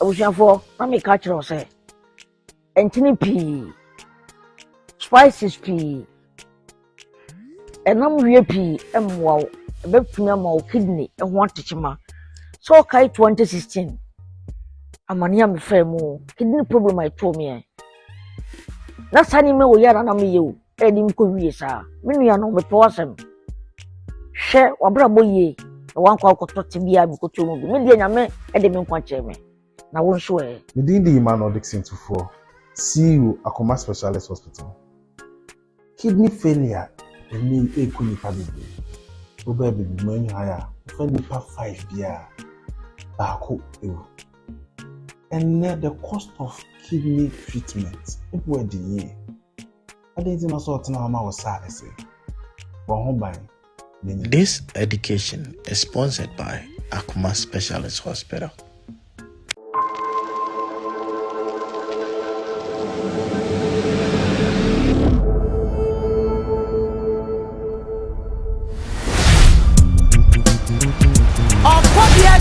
abusuafo na me ka kire say entini pii spices pii enam wie pii emwa ebetumi ama o kidney eho atechema so kai 2016 amania me fremu kidney problem I told me na sani me wo yara na me ye o edi mko wie sa me nua no me to asem hwe wabra boye wan kwa kotote bia bi koto mu me dia nyame ede me nkwa che me na won so e me din di Emmanuel Dixon Tufo CEO Akoma Specialist Hospital kidney failure eni ekuni pabibi oba bibi mani haya fani pa 5 bia baako ewu and the cost of kidney treatment people the year I didn't know so na ma was sad say This education is sponsored by Akoma Specialist Hospital.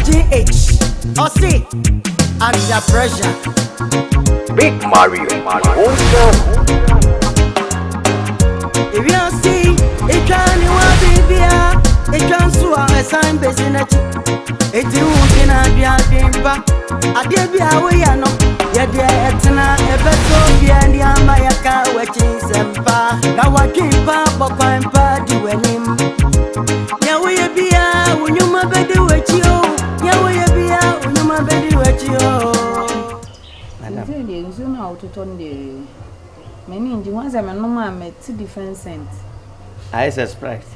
GH or see under pressure. Big Mario. If you see it can you want baby, it can so a sign business. It won't in a biampa. I did be away, I know. Yet, etna, a better and the Amayaka, watching Sempa. Now I keep up, but I'm party when him. Now we be out when you my baby with you. Now we be out when you my baby with you. Madam, you know how to turn the many in the ones I'm a normal met 2 different cents. I surprised.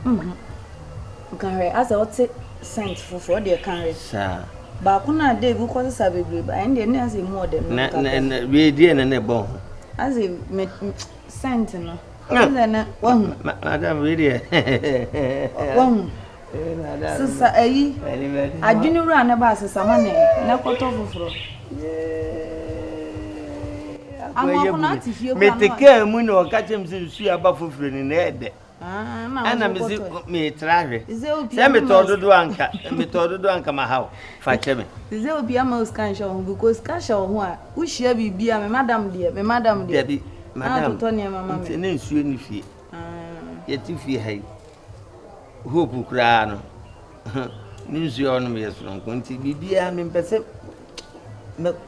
Can as I would say cents for the carry. Sir. Bakuna de go cause a baby, and the nurse more than we did and a bone. As a sentinel. One, Madam, really. One. Sister, I didn't run about some money, no cut off for. I'm not if you take care of moon or catch him since you are buffalo in the head. And I'm me try. Send me to do anchor, and me to do anchor my house. Fight me. There will be a mouse can show because cash or who shall be a madam dear, madam dear, madam Tony, mamma, and then soon if you yet if you hate hope crown. News you on me as from Conti be a mean person.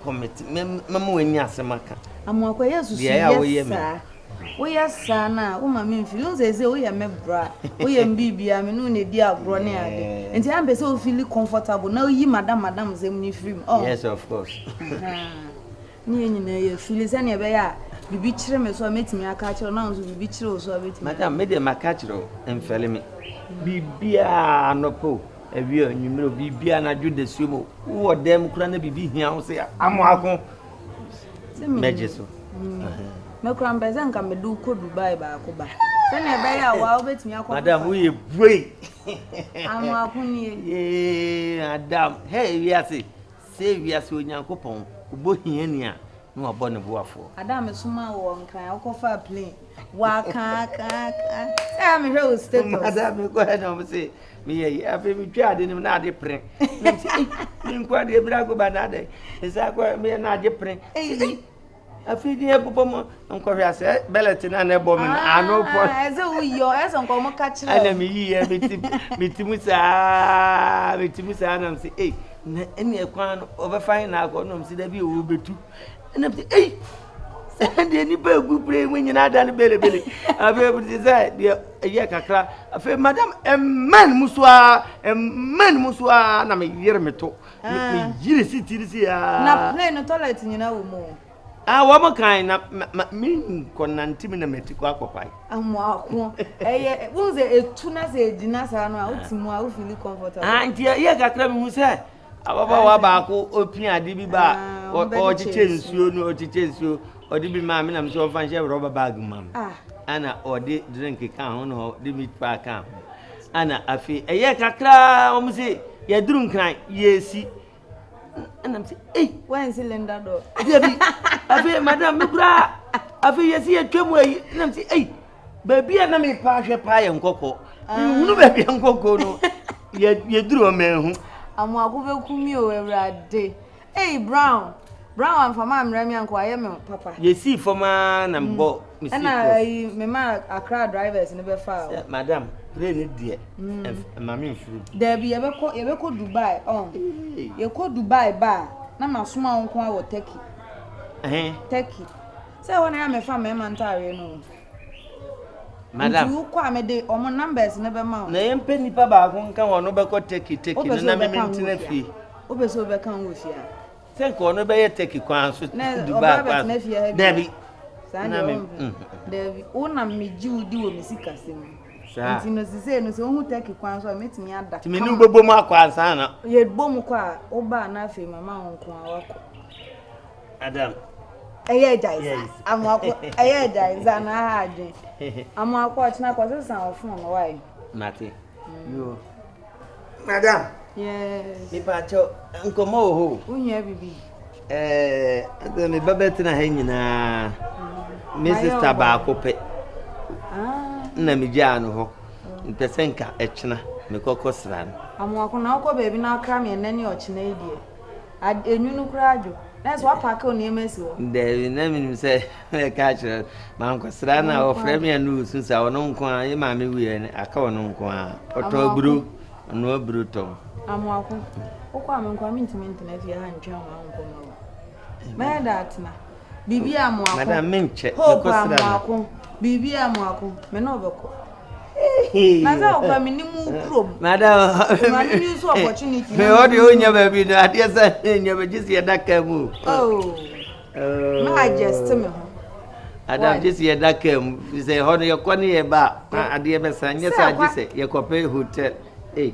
Commit, Mamma, when Yasamaka. Amoako, yes, sir. We are sana, woman feels as though we are membra. We are baby, I mean, no need dear brony. And I am so feeling comfortable. Now, you, madam, Zemni film. Oh, yes, of course. You feel is any way. The beach room so met me a catcher now, so the beach room so bit. Madam, made a catcher and fell me. Be no po. A year, you know, be an adjude the sumo. Who are them cranny be here? Say, Amoako. Majesty. No crumbers and come do could Dubai by Koba. Send a bear while bet me. Madam, we break. I'm welcome. Madam, hey, yes, save yes with your coupon, who bought here. No, a bonnet waffle. Madam is small one kind of coffee plane. Waka, I'm a rose. Madam, go ahead and say, me, I feel tried in another print. Didn't quite a brago by that day. Is that quite me another print? I feel the Papa Uncle Bellatin and a woman. I know for as your as Uncle catch. I am here, Mitimusa, and say, hey, any account over fine. I got no see the view will be too. And I'm saying, hey, send any bird who play when you're not done belly. I've ever desired the Yakakra. I feel, Madam, a man Muswa, and I'm a year meto. You see, not playing a toilet in your more. Ah, what kind of mean conantimina metiquacopai? Amoako. Was a tuna say dinner out to more feel comfortable. And dear Yakakram who said, our baco, opia, dibiba, or chance you know, chance you, or dibi mammy, I'm so fine, rubber bag, ma'am. Ah, Anna, or did drink a can or dibi park. Anna, I feel a Yakakra, almost say, you're drunk, yes. And I'm saying, hey, when's the cylinder door? I feel, Madame Mubra, I feel you see a trim way. And I'm saying, hey, baby, I'm a partial pie and cocoa. You baby and cocoa. You drew a man. I'm walking over every day. Hey, Brown. Brown for my Remy and Quayam, Papa. You see for man and bo, Miss. And I, my Accra drivers never found. Madam, really dear. Mammy fruit. There be ever called Dubai on. You call Dubai bar. Now my small uncle will take it. Take it. So when I am a family man, no. Madam, you call me the omo numbers never mount. Name penny papa won't come on over take it, and I'm maintenance fee. Over so become with you. Thank you, no better take it, Dubai. Debbie. Debbie, ona me Jew do musica sim. Intino say no so who take it kwan so meet me ada. Me no bobo ma kwa sana. Ye bom kwa oba na fe mama onko awako. Adam. Eye jai. Amoako eye jai za na ha adwen. Amoako achina kwa so san ofun no why. Mate. Yo. Madam. Yes. Me pa cho nkomo ho. Unya bibi. Me babet na ha nyina. Me sister ba akope. Na me gya no ho. Npesenka echina me kokosra no. Amoako na akọ baby na aka me nani ochina idie. Enwunu kura ajo. That's what pack on emesi wo. There na me say me ka kire ma nkosra na o frame ya no sunsa wono nko a ye ma me wi aka wono nko a. Oto buru no buru to. Amoako. Okwa me nko mi ntimi internet ya ha ntwa ma nko ma. Me that na. Bibi Amoako. Madam menche Amoako. Bibi Amoako. Me no beko. Naza okwa me ni mu krom. Madam. Ma ni use opportunity. Me odi onya baby no ade sa nya be jisi ya daka mu. Oh. Ma just me ho. Adam jisi ya daka mu. Say hono ye kwani ye ba. Ade be sa nya sa jisi ye kope hotel.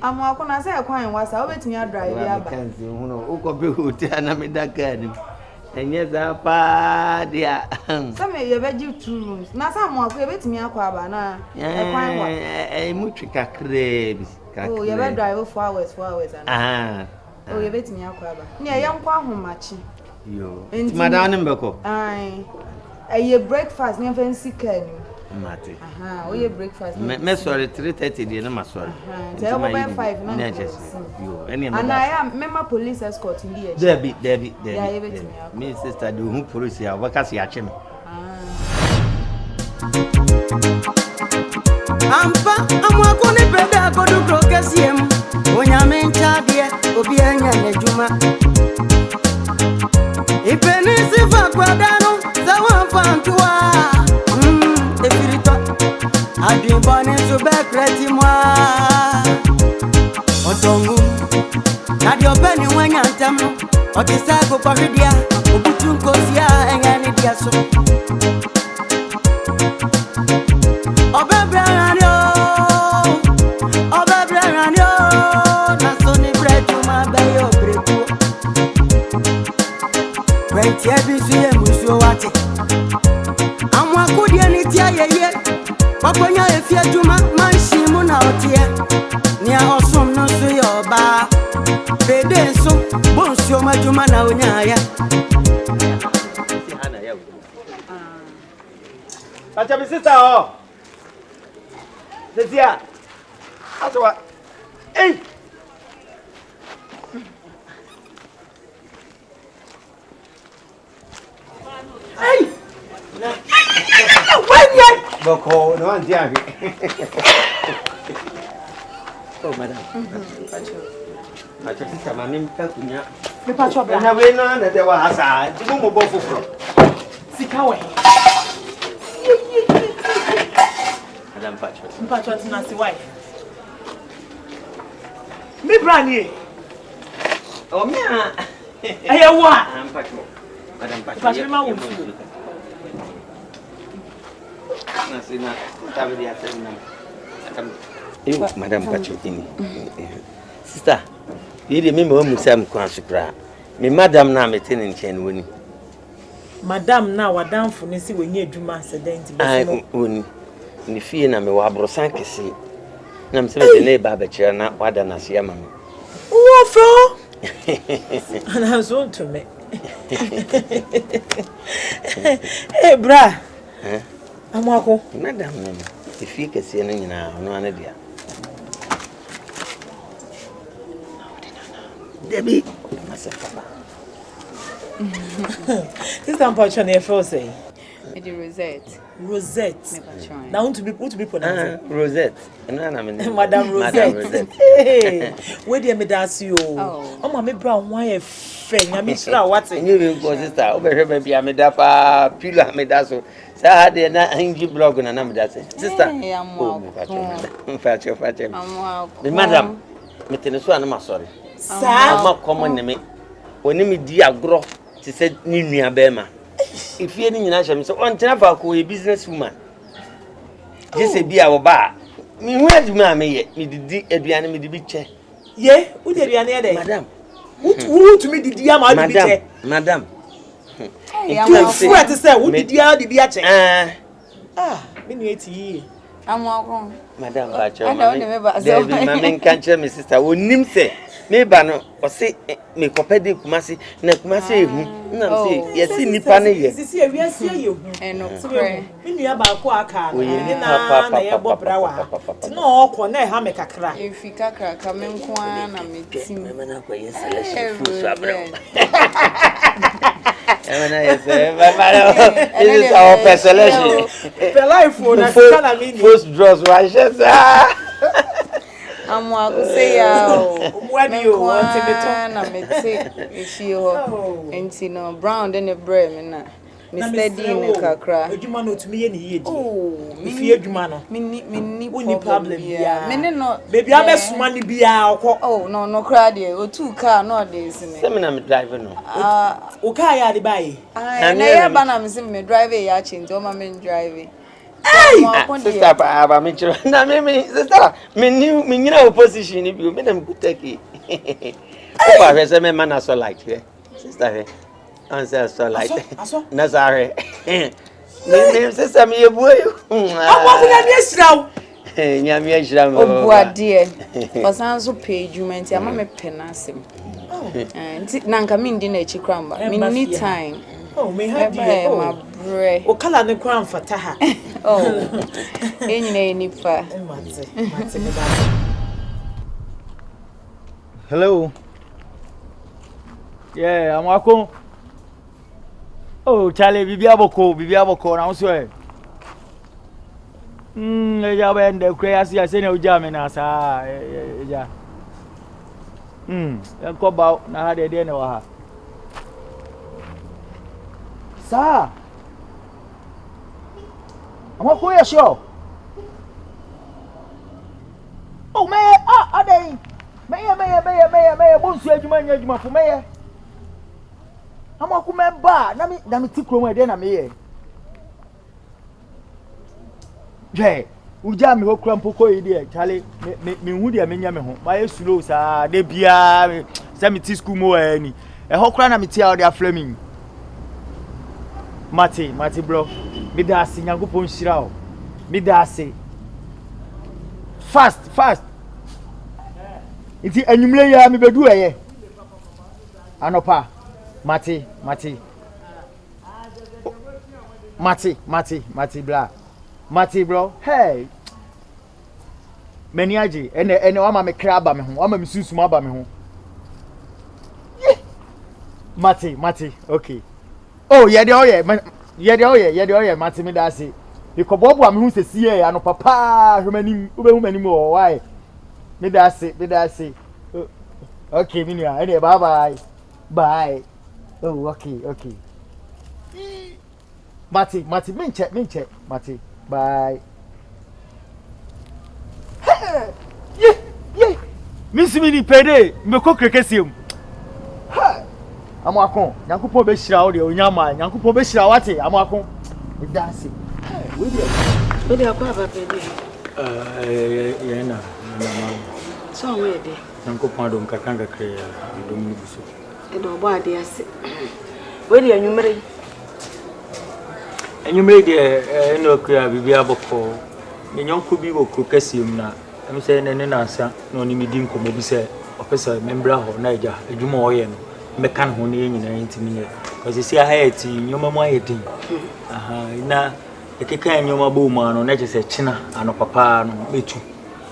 Amoako na say kwan wasa obetumi drive ya ba. Kanzi hono ukope hotel na me daka ni. Enye za pa dia. Some ye beji 2 rooms. Na sa Amoako ye betumi akwa aba na kwan wa. Mutwi kakre bi. Oh, you better drive 4 hours and oh, you bet me akwa ba. Near young kwa homachi. Yo. Madam Mbeko. Aye breakfast near fancy can. Mate. Oh, your breakfast. Me sorry 3:30 dey na ma sorry. Tell me 5 na. Yo. Any and I am member police escort in the Debbie. Yeah, you bet me akwa. Me sister do who police ya wakasi ache me. Ampa Amoako ne breda kodu krokesiem onyame nchadie obi anya n'adwuma ipeni sifa kwadano zawa fantua efirito adibone so be kreti mwa otongu nadio peni wanya ntam no otisa ko kwahedia obutu nkosia enyane dia so Amoako dia ni tia yeye paponya efia djuma manshimu na otie nia osom no so yoba bede so bonsio madjuma na onyaya Acha mi sister ho. Desia. Atwa. Hey. Hey. Boko, no one there. Oh, madam. Acha sister mami mtakunya. Me pacho bra. Na we no na de wa asa. Timu mo bo fufuro. Sika we. Madam pacho. Mpacho tina si why. Me brani. Oh me a. Aye wa. Pacho. Madam pacho. Pacho ma wo. Na sina tabia tena. Madam pacho ini. Sister, yidi mimi wa musam kwa sukra. Me madam na metene nchen woni. Madam na wadamfo ne si wenye adwuma accident bi woni. Ni fie na me wa brosan kese. Na me se ne ba ba kira na wada na sia ma me. Wo fro? Ana zo to me. Eh bra. Amoako. Madam no. Ni fie kese no nyina no ana dia. Debbie, myself papa. This time Pachon e feel say. It Rosette. Rosette. Now want to be pronounced. Rosette. No, Madam Rosette. Hey. Where dey me dance you? Oh ma me brown why fe nya me shira what? You be go sister. Obehwe be me da pa pillow me da so. Say ha dey na hingi blog na me da say. Sister. Amoako. Amoako. Madam, me tene so na ma sorry. Sir. Ma come ne me. Oni me di agro. She said ni nua be ma. If you any nyina so on tena fa ko a business woman. Just say bia wo ba. Me hu aduma me ye. Me didi aduane me di bi che. Ye, who dey aduane ye dey? Madam. Who to me didi am di bi che? Madam. You fret say who didi am di bi che? Me nu eti. Amoako. Madam Bacho. Me kan chere me sister wonim say me ba no o se me kopede kumasi na kumasi ehu na say yesi nipa ne ye sisi ewiase ye hu eno kre me nua ba ko aka na ye bobrawa ti na okọ na ha me kakra efi kakra ka me nko na me tim me na ko ye selection food so abro this is our first selection the life na kana mini first draws wa shesa Amoako say ya Wadi o want me to na meti ifi ho enti no brown de ne bre me na me steady ne kakra adwuma no tumi ye ne ye di me fi adwuma no me ni problem ya me ne no baby abesuma ni bia okọ no cry de o two car no dey sine say me na me drive no o car ya de bai na ya ba na me say me drive ya change o ma me drive sister ba me chiro na me sister me nyina opposition ni bi me dem go take o pa re say me man so like here sister here answer so like na sorry me sister me ebuo Amoako na me shiraw nya me shiraw me obuade osan so pay judgment ama me penasem nti na nka me ndi na echi kramba me need time me had you o kala ne kwa mfata ha enyine nipa hello yeah Amoako Charlie bibi aboko na so ya ba ende kra ya se na uja me na sa ja ko ba na ha de na wa ha sa Amoako ya sure me adai me bonsu adwuma nya adwuma fo me Amoako me ba na me tikro mu na me ye je uja me hokura mpoko yi de Charlie me hu de me nya me ho ma ye slow sa de bia se me ti school mo ani hokura na me ti out there flaming Mati bro me da asi Nyankopon shira o me da asi fast iti anwumle ya me bedu eye anopa Mati bla Mati bro hey meni aji ene wa ma me kra ba me ho wa ma me susu ma ba me ho Mati okay oh ye de oye Mati me da say ikobobo am hu sesie ano papa hwemanim ubehu manim o why me da say okay me nia ene bye oh okay Mati me check Mati bye yeah Miss me ni pede me ko krekesium Amoako Nyankopon be hira wo de onyama Nyankopon be hira wate Amoako me da say we dey akwa ba pede ye na so we dey Nyankopon do nkakanga kre do mu buso e do bo ade ase we dey anwumere de no kra bibia boko me nyonko bi wo krokasium na em say ne na asa na oni mi di nkomo bi say opesa membra ho na eja adwuma oye no me kan ho ne nyina ntimi ne because see ha eti nyoma mu ayedin na ekeka nyoma bo mu ano na je se china ano papa no metu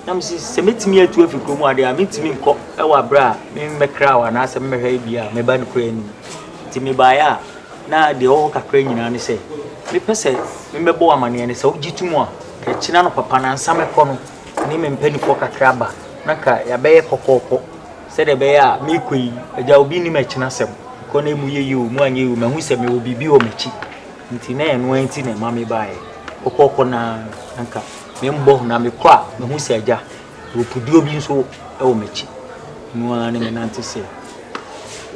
na me se metimi atu afikro mu ade a metimi nko e wa bra me mekra wa na ase mehwe bia me ba ne kra ni nti me baya na de o kakra nyina ne sɛ me pese me mebɔ amane ne sɛ ogitumu a ka kina no papa na nsa mekɔ no ne me mpani fo kakra ba na ka ya bɛyɛ kokoko sɛ de bɛyɛ a me kɔyi agya obi ni me kina sɛm kɔ na mu yeyi o mu anye o mahu sɛ me obi bi o mechi nti na eno anti na ma me bae kokoko na nka me mbɔ na me kɔ a mahu sɛ agya opudio bi nso e o mechi no ani me nante sɛ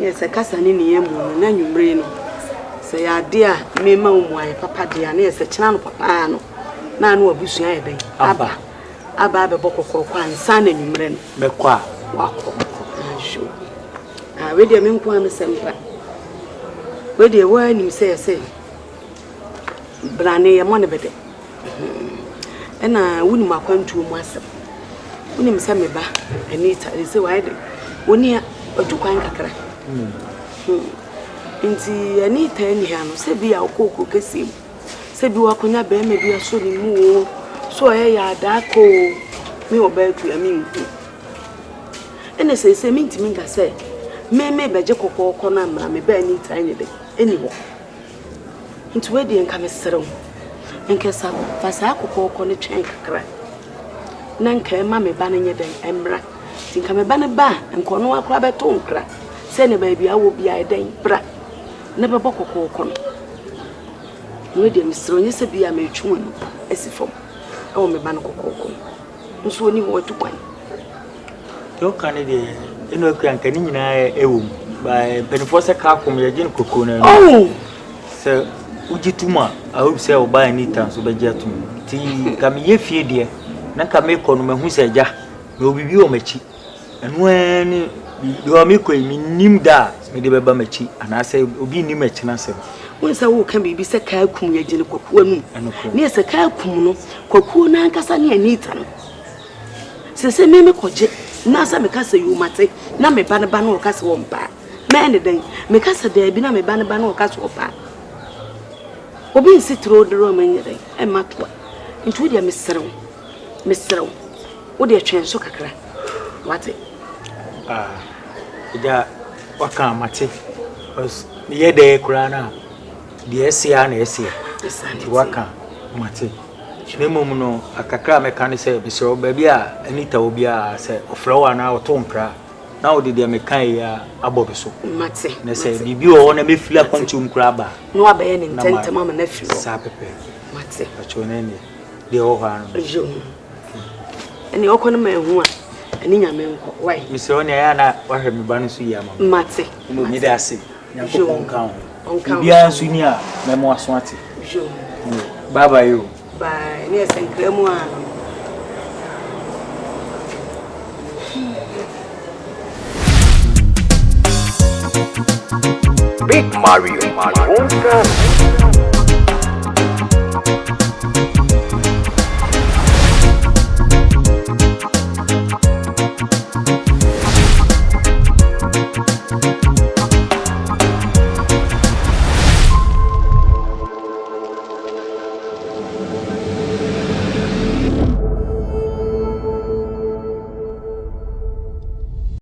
yes kasa ni ne yemu na nwumre no sɛ ya de a me ma wo mu aye papa de a na yes kina no papa no na no abusua ye den aba be bokoko kwa nsa na nwumre no me kɔ a wakɔ sho we de me nko am sempa we de wa nim sɛ brane ye mo ne bede na wuni makwantu mu asem wuni mse me ba Anita se wa de woni adukwan kakra nti Anita ni ha no se bi akoko kesim se bi wakonya be me bi aso ni mu so ya da ko me obatu ami nku ene se minti minga se me beje kokoko na mra me ba Anita anye de eni wo nti we de nka me serew nkesa fasa kokoko ne twen kakra na nka ma me ba ne nye den emra tinka me ba ne ba nkono akra beto nkra se ne ba bia wo bia den bra ne be bokoko no we de misro nye se bia me twu no asifom e wo me ba ne kokoko nso oni wo tu kwan yo kan de eno akra nka ni nyina ewo ba penifo se ka kom ye gin kokoko na oh se ugituma I hope say oba Anita so beje atum ti ka me ye fie de na ka me kɔ no mahu sɛ agya na obibi o machi eno ani do me kɔ mi nim da me de beba machi ana sɛ obi nim machi na sɛ won sɛ wo ka bibi sɛ ka kum ye gine kokuo num ne sɛ ka kum no kokuo na nkasa ne Anita no sɛ me kɔje na sɛ me ka sɛ yu mate na me ba ne ba no ka sɛ wo mpa me ne den me ka sɛ da bi na me ba ne ba no ka sɛ wo pa obi nsitro dro manyere e matwa ntu dia meserew wo dia twen so kakra wate ida waka mate os ye de kura na dia esia na esia waka mate nemom no akakra meka ne se beserew ba bia Anita obi a se ofrewa na otompra na wo de dia meka ya abodo so mate na se bibi o na mefila kwantum kura ba no abaye ne ntente mama na filo sa pepe mate achone ne de o ha no jo eni okono ma ehu a eni nyame nko wai mise oni ya na wahwe me ba no so yi ama mate mo mi da se nyankopon kan bia so ni a me mo aso ate jo baba yo bye ni esenkremu a Big Mario.